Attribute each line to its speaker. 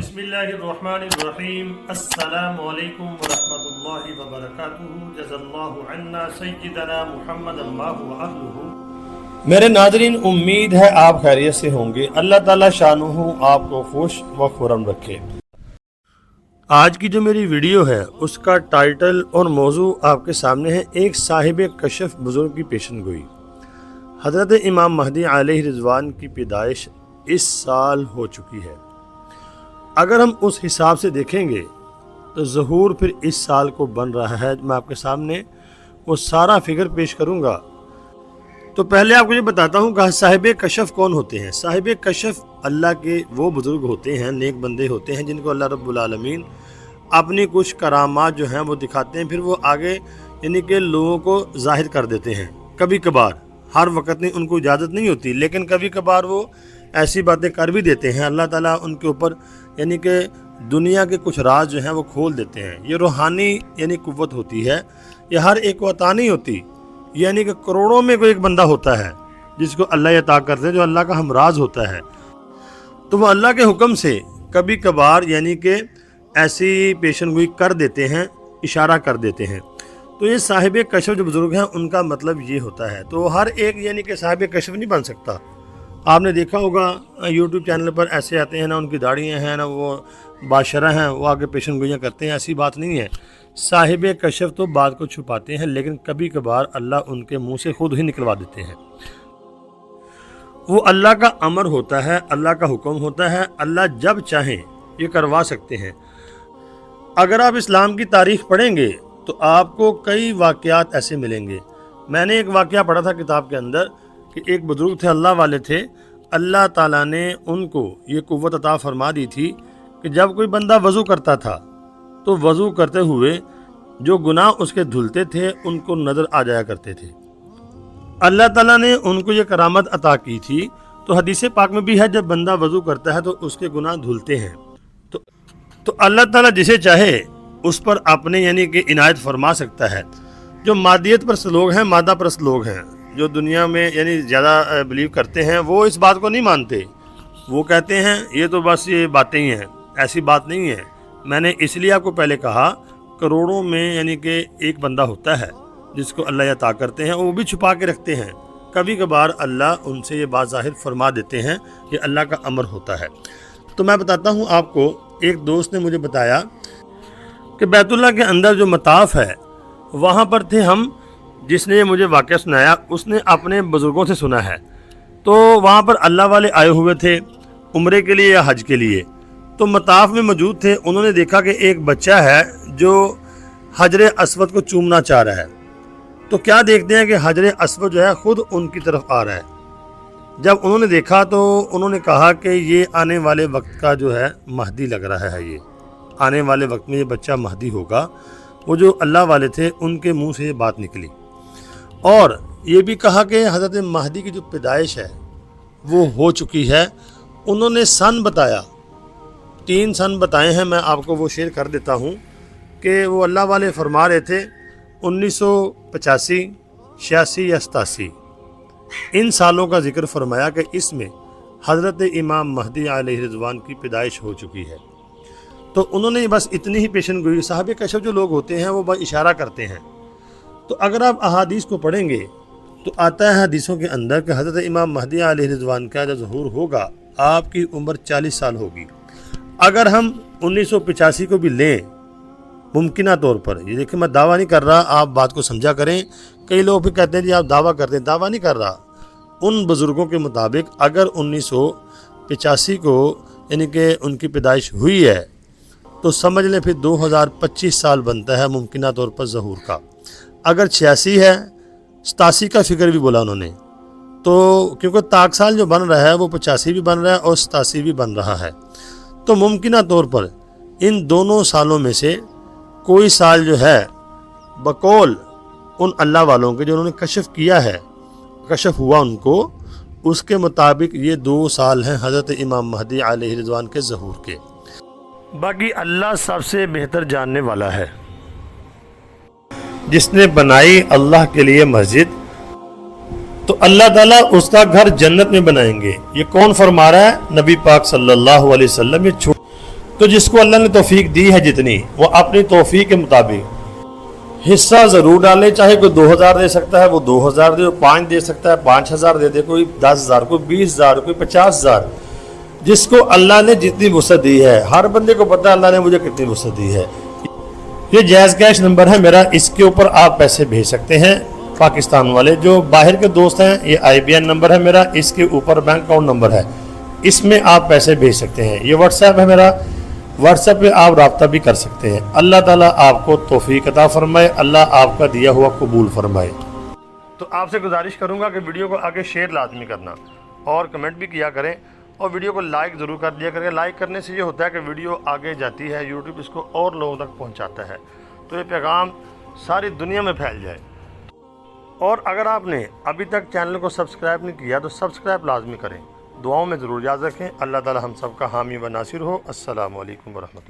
Speaker 1: बिस्मिल्लाहिर्रहमानिर्रहीम अस्सलामु अलैकुम वरहमतुल्लाहि वबरकातुहू जज़ल्लाहु अन्ना सय्यिदना मुहम्मदन माहु व अहलुहू। मेरे नाज़रीन, उम्मीद है आप खैरियत से होंगे। अल्लाह ताला शानुहू आपको खुश व खुरम रखे। आज की जो मेरी वीडियो है उसका टाइटल और मौजू आपके सामने है, एक साहिब कशफ बुजुर्ग की पेशन गोई। हज़रत इमाम महदी अलैहि रिज़वान की पैदाइश इस साल हो चुकी है। अगर हम उस हिसाब से देखेंगे तो ज़हूर फिर इस साल को बन रहा है। मैं आपके सामने वो सारा फिगर पेश करूंगा। तो पहले आपको ये बताता हूँ कि साहिब कशफ कौन होते हैं। साहिब कशफ अल्लाह के वो बुज़ुर्ग होते हैं, नेक बंदे होते हैं, जिनको अल्लाह रब्बुल आलमीन अपनी कुछ करामात जो हैं वो दिखाते हैं, फिर वो आगे यानी कि लोगों को ज़ाहिर कर देते हैं। कभी कभार, हर वक्त नहीं, उनको इजाज़त नहीं होती, लेकिन कभी कभार वो ऐसी बातें कर भी देते हैं। अल्लाह ताला उनके ऊपर यानी कि दुनिया के कुछ राज जो हैं वो खोल देते हैं। ये रूहानी यानी कुव्वत होती है, ये हर एक को अता नहीं होती। यानी कि करोड़ों में कोई एक बंदा होता है जिसको अल्लाह अता करते हैं, जो अल्लाह का हमराज होता है। तो वो अल्लाह के हुक्म से कभी कभार यानी कि ऐसी पेशन गोई कर देते हैं, इशारा कर देते हैं। तो ये साहिब कशफ जो बुज़ुर्ग हैं उनका मतलब ये होता है। तो हर एक यानी कि साहिब कशफ नहीं बन सकता। आपने देखा होगा यूट्यूब चैनल पर ऐसे आते हैं ना, उनकी दाढ़ियाँ हैं ना, वो बादशाह हैं, वो आगे पेशन गोइयाँ करते हैं। ऐसी बात नहीं है। साहिब कशफ तो बात को छुपाते हैं, लेकिन कभी कभार अल्लाह उनके मुंह से खुद ही निकलवा देते हैं। वो अल्लाह का अमर होता है, अल्लाह का हुक्म होता है। अल्लाह जब चाहें ये करवा सकते हैं। अगर आप इस्लाम की तारीख पढ़ेंगे तो आपको कई वाक़यात ऐसे मिलेंगे। मैंने एक वाक़या पढ़ा था किताब के अंदर कि एक बुज़ुर्ग थे, अल्लाह वाले थे। अल्लाह ताला ने उनको ये कुव्वत अता फरमा दी थी कि जब कोई बंदा वज़ू करता था तो वज़ू करते हुए जो गुनाह उसके धुलते थे उनको नज़र आ जाया करते थे। अल्लाह ताला ने उनको ये करामत अता की थी। तो हदीस पाक में भी है, जब बंदा वज़ू करता है तो उसके गुनाह धुलते हैं। तो अल्लाह ताला जिसे चाहे उस पर अपने यानी कि इनायत फरमा सकता है। जो मादियत परस्त लोग हैं, मादा परस्त लोग हैं, जो दुनिया में यानी ज़्यादा बिलीव करते हैं, वो इस बात को नहीं मानते। वो कहते हैं ये तो बस ये बातें ही हैं, ऐसी बात नहीं है। मैंने इसलिए आपको पहले कहा, करोड़ों में यानी कि एक बंदा होता है जिसको अल्लाह अता करते हैं, वो भी छुपा के रखते हैं। कभी कभार अल्लाह उनसे ये बात ज़ाहिर फरमा देते हैं, ये अल्लाह का अमर होता है। तो मैं बताता हूँ आपको, एक दोस्त ने मुझे बताया कि बैतुल्लाह के अंदर जो मताफ़ है वहाँ पर थे हम। जिसने मुझे वाक़या सुनाया उसने अपने बुज़ुर्गों से सुना है। तो वहाँ पर अल्लाह वाले आए हुए थे उम्रे के लिए या हज के लिए। तो मताफ़ में मौजूद थे। उन्होंने देखा कि एक बच्चा है जो हजरे अस्वद को चूमना चाह रहा है। तो क्या देखते हैं कि हजरे अस्वद जो है ख़ुद उनकी तरफ आ रहा है। जब उन्होंने देखा तो उन्होंने कहा कि ये आने वाले वक्त का जो है महदी लग रहा है, ये आने वाले वक्त में ये बच्चा महदी होगा। वो जो अल्लाह वाले थे उनके मुँह से ये बात निकली। और ये भी कहा कि हज़रत महदी की जो पैदाइश है वो हो चुकी है। उन्होंने सन बताया, 3 सन बताए हैं, मैं आपको वो शेयर कर देता हूँ कि वो अल्लाह वाले फरमा रहे थे 1985, 86 या 87 इन सालों का जिक्र फरमाया कि इसमें हज़रत इमाम महदी अलैहि रिज़वान की पैदाइश हो चुकी है। तो उन्होंने बस इतनी ही पेशन गोई। साहिब कशफ जो लोग होते हैं वो बस इशारा करते हैं। तो अगर आप अहादीस को पढ़ेंगे तो आता है हदीसों के अंदर कि हज़रत इमाम महदी अलैहि रिज़वान का जब ज़हूर होगा आपकी उम्र 40 साल होगी। अगर हम 1985 को भी लें मुमकिन तौर पर, ये देखिए मैं दावा नहीं कर रहा, आप बात को समझा करें। कई लोग भी कहते हैं जी आप दावा करते हैं, दावा नहीं कर रहा। उन बुज़ुर्गों के मुताबिक अगर 1985 को यानी कि उनकी पैदाइश हुई है तो समझ लें फिर 2025 साल बनता है मुमकिन तौर पर ज़हूर का। अगर 86 है, 87 का फिक्र भी बोला उन्होंने। तो क्योंकि ताक साल जो बन रहा है वो 85 भी बन रहा है और 87 भी बन रहा है। तो मुमकिन तौर पर इन दोनों सालों में से कोई साल जो है बकौल उन अल्लाह वालों के जो उन्होंने कशफ किया है, कशफ हुआ उनको, उसके मुताबिक ये 2 साल हैं हज़रत इमाम महदी अलैहि रिज़वान के ज़हूर के। बाकी अल्लाह सबसे बेहतर जानने वाला है। जिसने बनाई अल्लाह के लिए मस्जिद तो अल्लाह ताला उसका घर जन्नत में बनाएंगे। ये कौन फरमा रहा है? नबी पाक सल्लल्लाहु अलैहि वसल्लम। ये تو جس کو اللہ نے توفیق دی ہے جتنی، وہ اپنی توفیق کے مطابق حصہ ضرور ڈالے. چاہے کوئی 2000 دے سکتا ہے وہ 2000 دے، 5 دے سکتا ہے 5000 دے دے، کوئی 10000، کوئی 20000، کوئی 50000. جس کو اللہ نے جتنی وسعت دی ہے، ہر بندے کو پتہ ہے اللہ نے مجھے کتنی وسعت دی ہے. یہ جائز کیش نمبر ہے میرا، اس کے اوپر آپ پیسے بھیج سکتے ہیں. پاکستان والے جو باہر کے دوست ہیں، یہ IBN نمبر ہے میرا، اس کے اوپر بینک اکاؤنٹ نمبر ہے، اس میں آپ پیسے بھیج سکتے ہیں. یہ واٹس ایپ ہے میرا، واٹس ایپ پہ آپ رابطہ بھی کر سکتے ہیں. اللہ تعالیٰ آپ کو توفیق عطا فرمائے، اللہ آپ کا دیا ہوا قبول فرمائے. تو آپ سے گزارش کروں گا کہ ویڈیو کو آگے شیئر لازمی کرنا اور کمنٹ بھی کیا کریں، اور ویڈیو کو لائک ضرور کر دیا کریں. لائک کرنے سے یہ ہوتا ہے کہ ویڈیو آگے جاتی ہے، یوٹیوب اس کو اور لوگوں تک پہنچاتا ہے، تو یہ پیغام ساری دنیا میں پھیل جائے. اور اگر آپ نے ابھی تک چینل کو سبسکرائب نہیں کیا تو سبسکرائب لازمی کریں. دعاؤں میں ضرور یاد رکھیں. اللہ تعالی ہم سب کا حامی و ناصر ہو. السلام علیکم ورحمۃ اللہ.